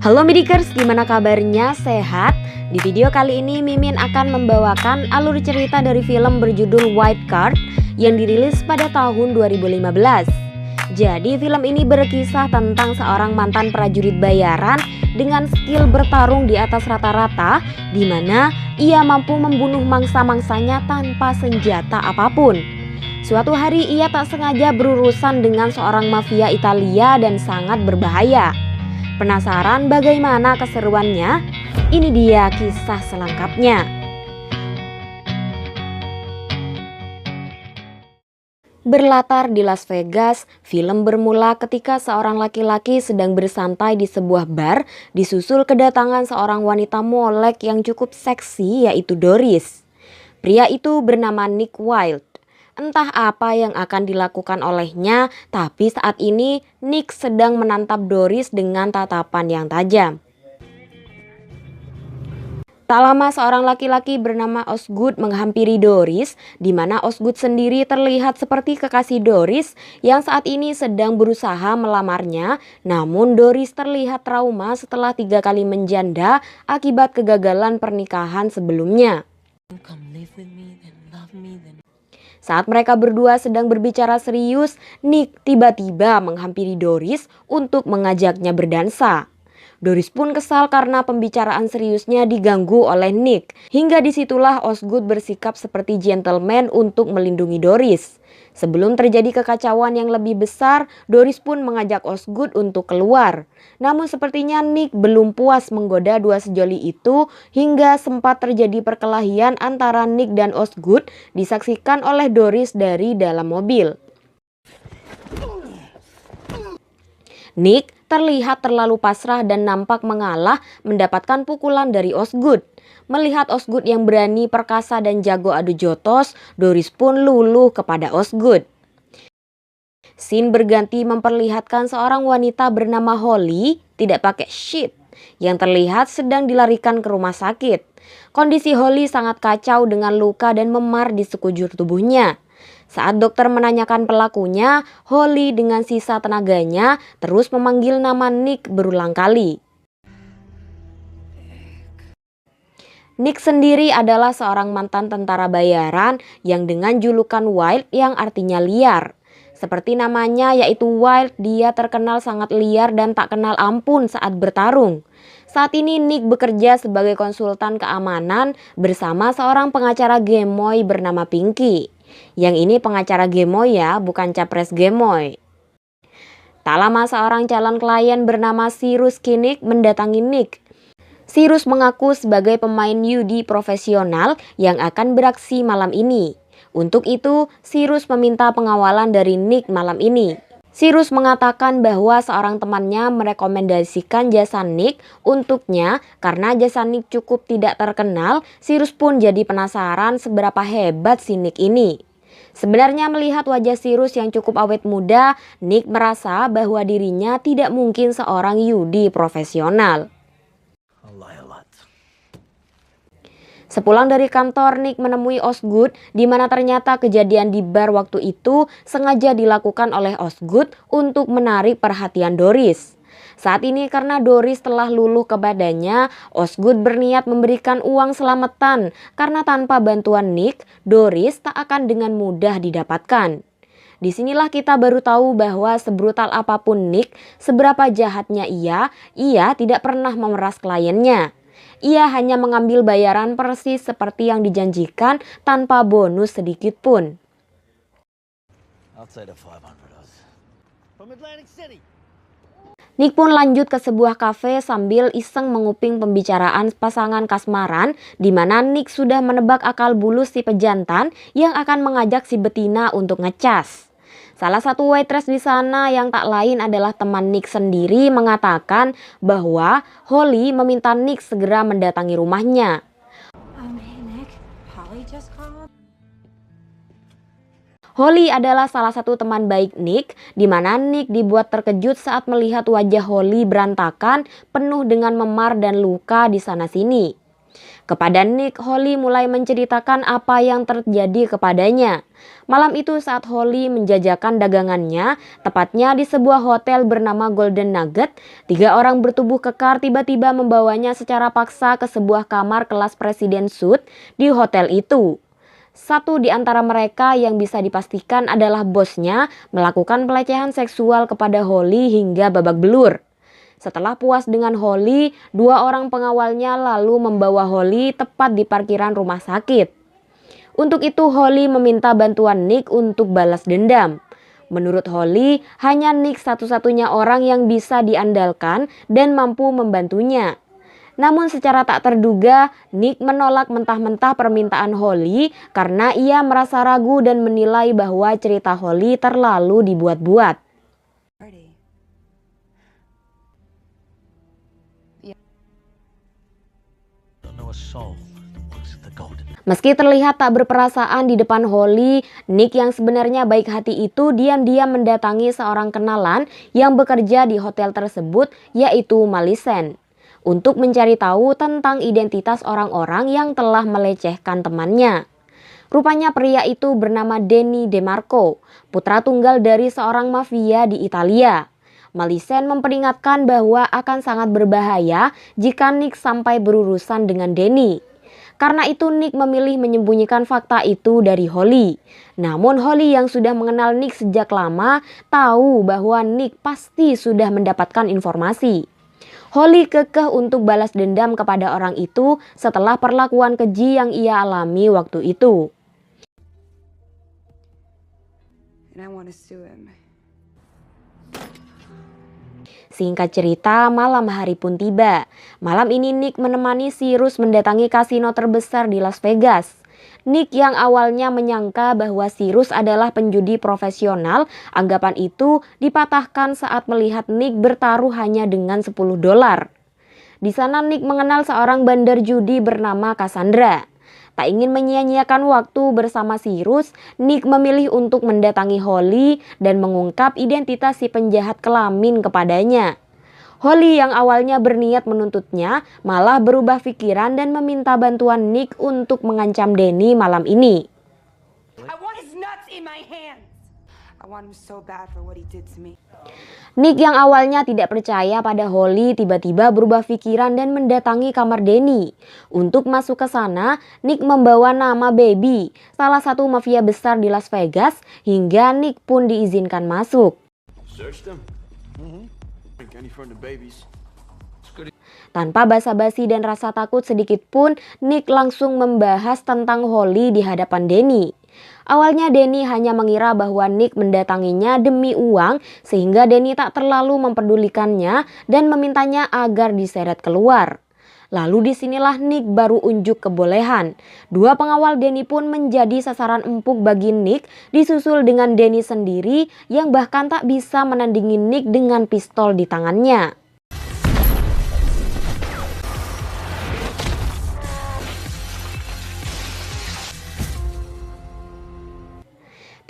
Halo Midikers, gimana kabarnya? Sehat? Di video kali ini Mimin akan membawakan alur cerita dari film berjudul White Card yang dirilis pada tahun 2015. Jadi film ini berkisah tentang seorang mantan prajurit bayaran dengan skill bertarung di atas rata-rata, di mana ia mampu membunuh mangsa-mangsanya tanpa senjata apapun. Suatu hari ia tak sengaja berurusan dengan seorang mafia Italia dan sangat berbahaya. Penasaran bagaimana keseruannya? Ini dia kisah selengkapnya. Berlatar di Las Vegas, film bermula ketika seorang laki-laki sedang bersantai di sebuah bar, disusul kedatangan seorang wanita molek yang cukup seksi, yaitu Doris. Pria itu bernama Nick Wilde. Entah apa yang akan dilakukan olehnya, tapi saat ini Nick sedang menatap Doris dengan tatapan yang tajam. Tak lama seorang laki-laki bernama Osgood menghampiri Doris, di mana Osgood sendiri terlihat seperti kekasih Doris yang saat ini sedang berusaha melamarnya. Namun Doris terlihat trauma setelah 3 kali menjanda akibat kegagalan pernikahan sebelumnya. Saat mereka berdua sedang berbicara serius, Nick tiba-tiba menghampiri Doris untuk mengajaknya berdansa. Doris pun kesal karena pembicaraan seriusnya diganggu oleh Nick. Hingga disitulah Osgood bersikap seperti gentleman untuk melindungi Doris. Sebelum terjadi kekacauan yang lebih besar, Doris pun mengajak Osgood untuk keluar. Namun sepertinya Nick belum puas menggoda dua sejoli itu hingga sempat terjadi perkelahian antara Nick dan Osgood disaksikan oleh Doris dari dalam mobil. Nick terlihat terlalu pasrah dan nampak mengalah mendapatkan pukulan dari Osgood. Melihat Osgood yang berani, perkasa dan jago adu jotos, Doris pun luluh kepada Osgood. Scene berganti memperlihatkan seorang wanita bernama Holly tidak pakai shit yang terlihat sedang dilarikan ke rumah sakit. Kondisi Holly sangat kacau dengan luka dan memar di sekujur tubuhnya. Saat dokter menanyakan pelakunya, Holly dengan sisa tenaganya terus memanggil nama Nick berulang kali. Nick sendiri adalah seorang mantan tentara bayaran yang dengan julukan Wild yang artinya liar. Seperti namanya yaitu Wild, dia terkenal sangat liar dan tak kenal ampun saat bertarung. Saat ini Nick bekerja sebagai konsultan keamanan bersama seorang pengacara gemoy bernama Pinky. Yang ini pengacara gemoy ya, bukan capres gemoy. Tak lama seorang calon klien bernama Cyrus Kinnick mendatangi Nick. Cyrus mengaku sebagai pemain judi profesional yang akan beraksi malam ini. Untuk itu, Cyrus meminta pengawalan dari Nick malam ini. Cyrus mengatakan bahwa seorang temannya merekomendasikan jasa Nick untuknya karena jasa Nick cukup tidak terkenal. Cyrus pun jadi penasaran seberapa hebat si Nick ini. Sebenarnya melihat wajah Cyrus yang cukup awet muda, Nick merasa bahwa dirinya tidak mungkin seorang judi profesional. Sepulang dari kantor, Nick menemui Osgood di mana ternyata kejadian di bar waktu itu sengaja dilakukan oleh Osgood untuk menarik perhatian Doris. Saat ini karena Doris telah luluh kepadanya, Osgood berniat memberikan uang selamatan karena tanpa bantuan Nick, Doris tak akan dengan mudah didapatkan. Disinilah kita baru tahu bahwa sebrutal apapun Nick, seberapa jahatnya ia tidak pernah memeras kliennya. Ia hanya mengambil bayaran persis seperti yang dijanjikan tanpa bonus sedikit pun. Nick pun lanjut ke sebuah kafe sambil iseng menguping pembicaraan pasangan kasmaran di mana Nick sudah menebak akal bulus si pejantan yang akan mengajak si betina untuk ngecas. Salah satu waitress di sana yang tak lain adalah teman Nick sendiri mengatakan bahwa Holly meminta Nick segera mendatangi rumahnya. Holly adalah salah satu teman baik Nick, di mana Nick dibuat terkejut saat melihat wajah Holly berantakan, penuh dengan memar dan luka di sana-sini. Kepada Nick, Holly mulai menceritakan apa yang terjadi kepadanya. Malam itu saat Holly menjajakan dagangannya, tepatnya di sebuah hotel bernama Golden Nugget, 3 orang bertubuh kekar tiba-tiba membawanya secara paksa ke sebuah kamar kelas presiden suite di hotel itu. Satu di antara mereka yang bisa dipastikan adalah bosnya melakukan pelecehan seksual kepada Holly hingga babak belur. Setelah puas dengan Holly, 2 orang pengawalnya lalu membawa Holly tepat di parkiran rumah sakit. Untuk itu Holly meminta bantuan Nick untuk balas dendam. Menurut Holly, hanya Nick satu-satunya orang yang bisa diandalkan dan mampu membantunya. Namun secara tak terduga, Nick menolak mentah-mentah permintaan Holly karena ia merasa ragu dan menilai bahwa cerita Holly terlalu dibuat-buat. Meski terlihat tak berperasaan di depan Holly, Nick yang sebenarnya baik hati itu diam-diam mendatangi seorang kenalan yang bekerja di hotel tersebut, yaitu Millicent, untuk mencari tahu tentang identitas orang-orang yang telah melecehkan temannya. Rupanya pria itu bernama Danny DeMarco, putra tunggal dari seorang mafia di Italia. Millicent memperingatkan bahwa akan sangat berbahaya jika Nick sampai berurusan dengan Danny. Karena itu Nick memilih menyembunyikan fakta itu dari Holly. Namun Holly yang sudah mengenal Nick sejak lama tahu bahwa Nick pasti sudah mendapatkan informasi. Holly kekeh untuk balas dendam kepada orang itu setelah perlakuan keji yang ia alami waktu itu. Singkat cerita, malam hari pun tiba. Malam ini Nick menemani Cyrus mendatangi kasino terbesar di Las Vegas. Nick yang awalnya menyangka bahwa Cyrus adalah penjudi profesional, anggapan itu dipatahkan saat melihat Nick bertaruh hanya dengan $10. Di sana Nick mengenal seorang bandar judi bernama Cassandra. Tak ingin menyia-nyiakan waktu bersama Cyrus, Nick memilih untuk mendatangi Holly dan mengungkap identitas si penjahat kelamin kepadanya. Holly yang awalnya berniat menuntutnya malah berubah pikiran dan meminta bantuan Nick untuk mengancam Danny malam ini. Nick yang awalnya tidak percaya pada Holly tiba-tiba berubah pikiran dan mendatangi kamar Danny. Untuk masuk ke sana, Nick membawa nama Baby, salah satu mafia besar di Las Vegas, hingga Nick pun diizinkan masuk. Tanpa basa-basi dan rasa takut sedikit pun, Nick langsung membahas tentang Holly di hadapan Danny. Awalnya Danny hanya mengira bahwa Nick mendatanginya demi uang sehingga Danny tak terlalu memperdulikannya dan memintanya agar diseret keluar. Lalu disinilah Nick baru unjuk kebolehan. 2 pengawal Danny pun menjadi sasaran empuk bagi Nick, disusul dengan Danny sendiri yang bahkan tak bisa menandingi Nick dengan pistol di tangannya.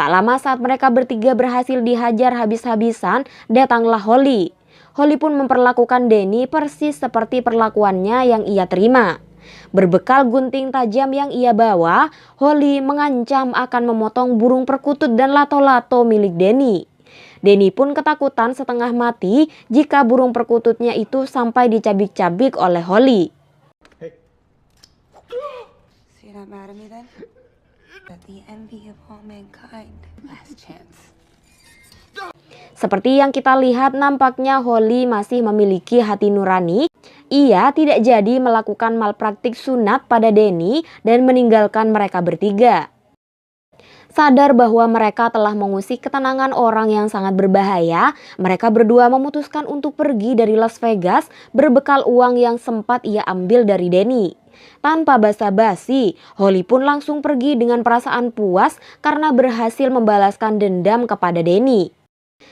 Tak lama saat mereka bertiga berhasil dihajar habis-habisan, datanglah Holly. Holly pun memperlakukan Danny persis seperti perlakuannya yang ia terima. Berbekal gunting tajam yang ia bawa, Holly mengancam akan memotong burung perkutut dan lato-lato milik Danny. Danny pun ketakutan setengah mati jika burung perkututnya itu sampai dicabik-cabik oleh Holly. Seperti yang kita lihat, nampaknya Holly masih memiliki hati nurani. Ia tidak jadi melakukan malpraktik sunat pada Danny dan meninggalkan mereka bertiga. Sadar bahwa mereka telah mengusik ketenangan orang yang sangat berbahaya, mereka berdua memutuskan untuk pergi dari Las Vegas berbekal uang yang sempat ia ambil dari Danny. Tanpa basa-basi, Holly pun langsung pergi dengan perasaan puas karena berhasil membalaskan dendam kepada Danny.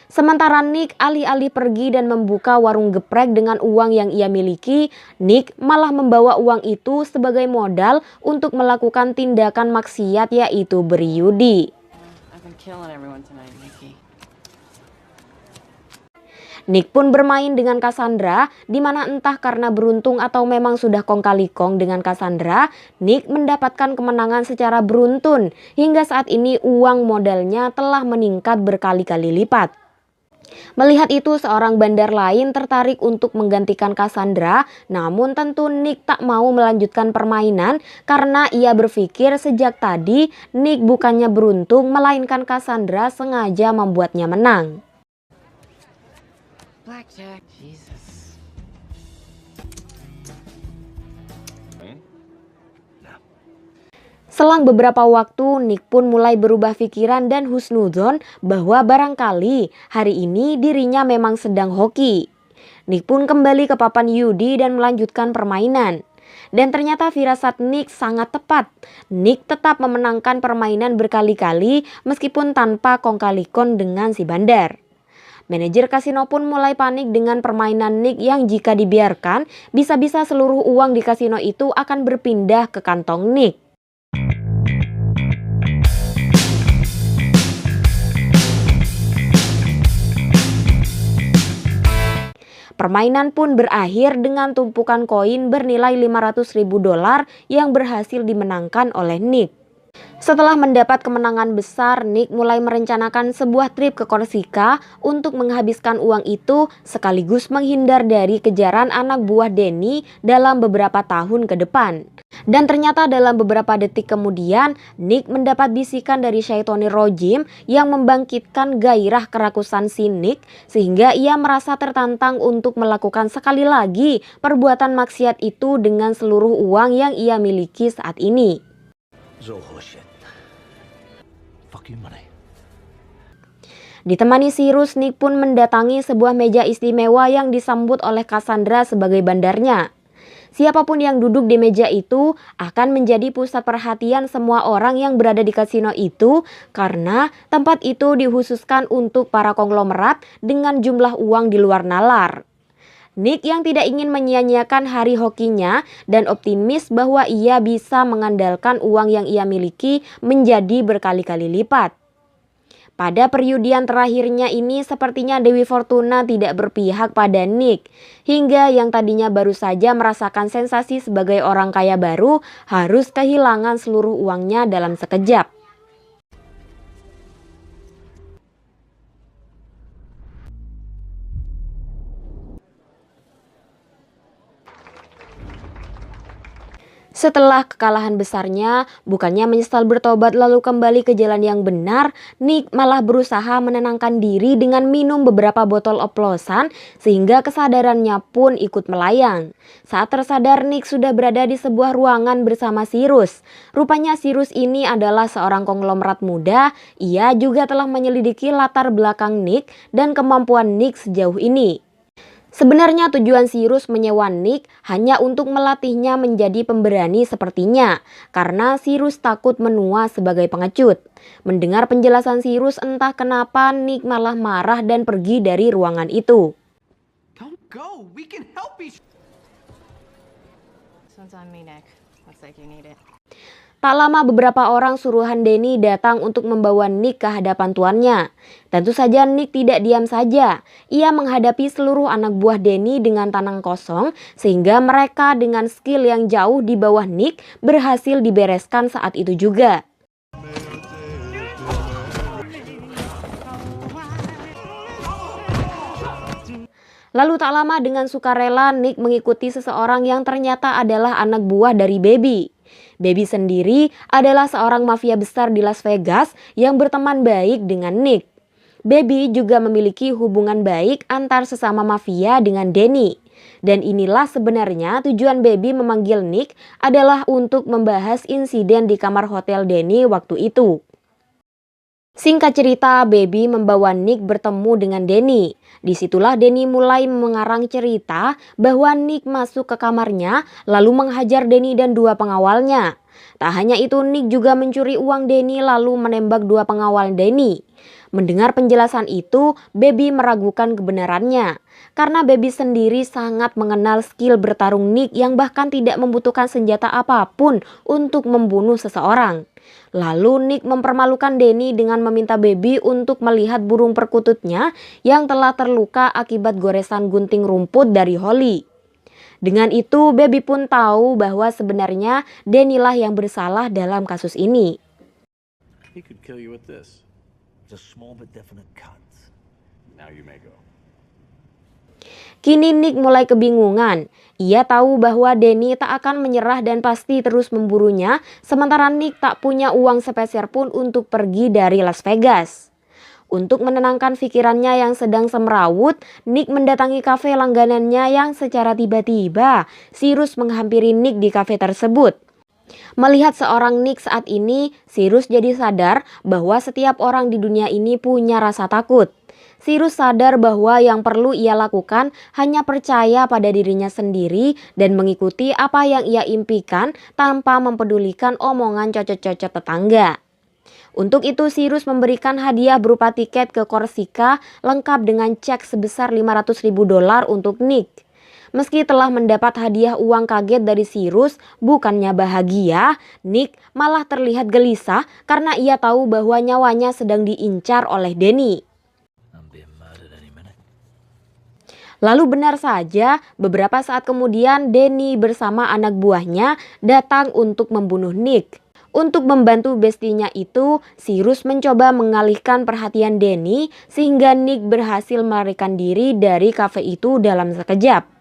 Sementara Nick alih-alih pergi dan membuka warung geprek dengan uang yang ia miliki, Nick malah membawa uang itu sebagai modal untuk melakukan tindakan maksiat, yaitu berjudi. Nick pun bermain dengan Cassandra, di mana entah karena beruntung atau memang sudah kong kali kong dengan Cassandra, Nick mendapatkan kemenangan secara beruntun. Hingga saat ini uang modalnya telah meningkat berkali-kali lipat. Melihat itu, seorang bandar lain tertarik untuk menggantikan Cassandra, namun tentu Nick tak mau melanjutkan permainan karena ia berpikir sejak tadi Nick bukannya beruntung, melainkan Cassandra sengaja membuatnya menang. Blackjack, Jesus. Selang beberapa waktu, Nick pun mulai berubah pikiran dan husnudzon bahwa barangkali hari ini dirinya memang sedang hoki. Nick pun kembali ke papan judi dan melanjutkan permainan. Dan ternyata firasat Nick sangat tepat. Nick tetap memenangkan permainan berkali-kali meskipun tanpa kong kali kong dengan si bandar. Manajer kasino pun mulai panik dengan permainan Nick yang jika dibiarkan, bisa-bisa seluruh uang di kasino itu akan berpindah ke kantong Nick. Permainan pun berakhir dengan tumpukan koin bernilai $500.000 yang berhasil dimenangkan oleh Nick. Setelah mendapat kemenangan besar, Nick mulai merencanakan sebuah trip ke Korsika untuk menghabiskan uang itu sekaligus menghindar dari kejaran anak buah Danny dalam beberapa tahun ke depan. Dan ternyata dalam beberapa detik kemudian, Nick mendapat bisikan dari Shaitani Rojim yang membangkitkan gairah kerakusan si Nick sehingga ia merasa tertantang untuk melakukan sekali lagi perbuatan maksiat itu dengan seluruh uang yang ia miliki saat ini. Ditemani Cyrus, Nick pun mendatangi sebuah meja istimewa yang disambut oleh Cassandra sebagai bandarnya. Siapapun yang duduk di meja itu akan menjadi pusat perhatian semua orang yang berada di kasino itu karena tempat itu dikhususkan untuk para konglomerat dengan jumlah uang di luar nalar. Nick yang tidak ingin menyia-nyiakan hari hokinya dan optimis bahwa ia bisa mengandalkan uang yang ia miliki menjadi berkali-kali lipat. Pada perjudian terakhirnya ini sepertinya Dewi Fortuna tidak berpihak pada Nick. Hingga yang tadinya baru saja merasakan sensasi sebagai orang kaya baru harus kehilangan seluruh uangnya dalam sekejap. Setelah kekalahan besarnya, bukannya menyesal bertobat lalu kembali ke jalan yang benar, Nick malah berusaha menenangkan diri dengan minum beberapa botol oplosan sehingga kesadarannya pun ikut melayang. Saat tersadar, Nick sudah berada di sebuah ruangan bersama Cyrus. Rupanya Cyrus ini adalah seorang konglomerat muda. Ia juga telah menyelidiki latar belakang Nick dan kemampuan Nick sejauh ini. Sebenarnya tujuan Cyrus menyewa Nick hanya untuk melatihnya menjadi pemberani sepertinya, karena Cyrus takut menua sebagai pengecut. Mendengar penjelasan Cyrus, entah kenapa Nick malah marah dan pergi dari ruangan itu. Don't go. We can help each. This one's on me, Nick. Looks like you need it. Tak lama beberapa orang suruhan Danny datang untuk membawa Nick ke hadapan tuannya. Tentu saja Nick tidak diam saja. Ia menghadapi seluruh anak buah Danny dengan tangan kosong sehingga mereka dengan skill yang jauh di bawah Nick berhasil dibereskan saat itu juga. Lalu tak lama dengan sukarela Nick mengikuti seseorang yang ternyata adalah anak buah dari Baby. Baby sendiri adalah seorang mafia besar di Las Vegas yang berteman baik dengan Nick. Baby juga memiliki hubungan baik antar sesama mafia dengan Danny. Dan inilah sebenarnya tujuan Baby memanggil Nick adalah untuk membahas insiden di kamar hotel Danny waktu itu. Singkat cerita, Baby membawa Nick bertemu dengan Danny. Disitulah Danny mulai mengarang cerita bahwa Nick masuk ke kamarnya lalu menghajar Danny dan dua pengawalnya. Tak hanya itu, Nick juga mencuri uang Danny lalu menembak dua pengawal Danny. Mendengar penjelasan itu, Baby meragukan kebenarannya. Karena Baby sendiri sangat mengenal skill bertarung Nick yang bahkan tidak membutuhkan senjata apapun untuk membunuh seseorang. Lalu Nick mempermalukan Danny dengan meminta Baby untuk melihat burung perkututnya yang telah terluka akibat goresan gunting rumput dari Holly. Dengan itu, Baby pun tahu bahwa sebenarnya Danny lah yang bersalah dalam kasus ini. He could kill you with this. It's a small but definite cut. Now you may go. Kini Nick mulai kebingungan. Ia tahu bahwa Danny tak akan menyerah dan pasti terus memburunya, sementara Nick tak punya uang sepeser pun untuk pergi dari Las Vegas. Untuk menenangkan pikirannya yang sedang semrawut, Nick mendatangi kafe langganannya yang secara tiba-tiba Cyrus menghampiri Nick di kafe tersebut. Melihat seorang Nick saat ini, Cyrus jadi sadar bahwa setiap orang di dunia ini punya rasa takut. Cyrus sadar bahwa yang perlu ia lakukan hanya percaya pada dirinya sendiri dan mengikuti apa yang ia impikan tanpa mempedulikan omongan cocok-cocok tetangga. Untuk itu Cyrus memberikan hadiah berupa tiket ke Korsika lengkap dengan cek sebesar $500.000 untuk Nick. Meski telah mendapat hadiah uang kaget dari Cyrus, bukannya bahagia, Nick malah terlihat gelisah karena ia tahu bahwa nyawanya sedang diincar oleh Danny. Lalu benar saja, beberapa saat kemudian Danny bersama anak buahnya datang untuk membunuh Nick. Untuk membantu bestinya itu, Cyrus mencoba mengalihkan perhatian Danny sehingga Nick berhasil melarikan diri dari kafe itu dalam sekejap.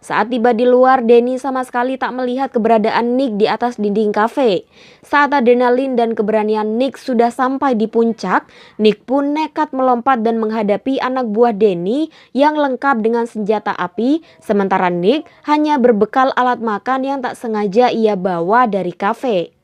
Saat tiba di luar, Danny sama sekali tak melihat keberadaan Nick di atas dinding kafe. Saat adrenalin dan keberanian Nick sudah sampai di puncak, Nick pun nekat melompat dan menghadapi anak buah Danny yang lengkap dengan senjata api, sementara Nick hanya berbekal alat makan yang tak sengaja ia bawa dari kafe.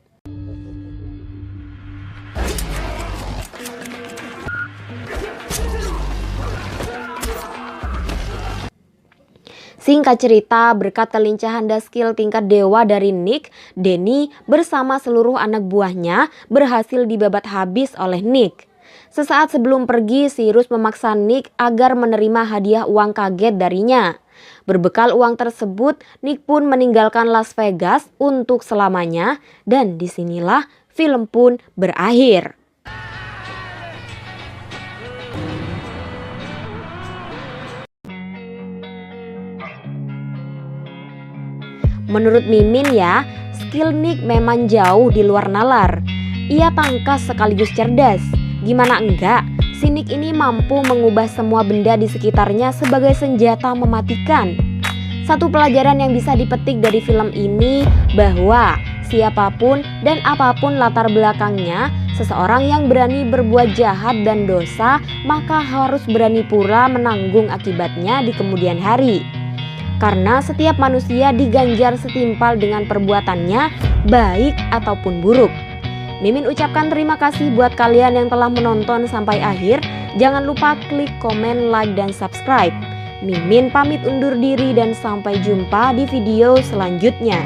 Singkat cerita, berkat kelincahan dan skill tingkat dewa dari Nick, Danny bersama seluruh anak buahnya berhasil dibabat habis oleh Nick. Sesaat sebelum pergi, Cyrus memaksa Nick agar menerima hadiah uang kaget darinya. Berbekal uang tersebut, Nick pun meninggalkan Las Vegas untuk selamanya, dan disinilah film pun berakhir. Menurut Mimin ya, skill Nick memang jauh di luar nalar. Ia tangkas sekaligus cerdas. Gimana enggak, si Nick ini mampu mengubah semua benda di sekitarnya sebagai senjata mematikan. Satu pelajaran yang bisa dipetik dari film ini bahwa siapapun dan apapun latar belakangnya, seseorang yang berani berbuat jahat dan dosa maka harus berani pula menanggung akibatnya di kemudian hari. Karena setiap manusia diganjar setimpal dengan perbuatannya, baik ataupun buruk. Mimin ucapkan terima kasih buat kalian yang telah menonton sampai akhir. Jangan lupa klik komen, like, dan subscribe. Mimin pamit undur diri dan sampai jumpa di video selanjutnya.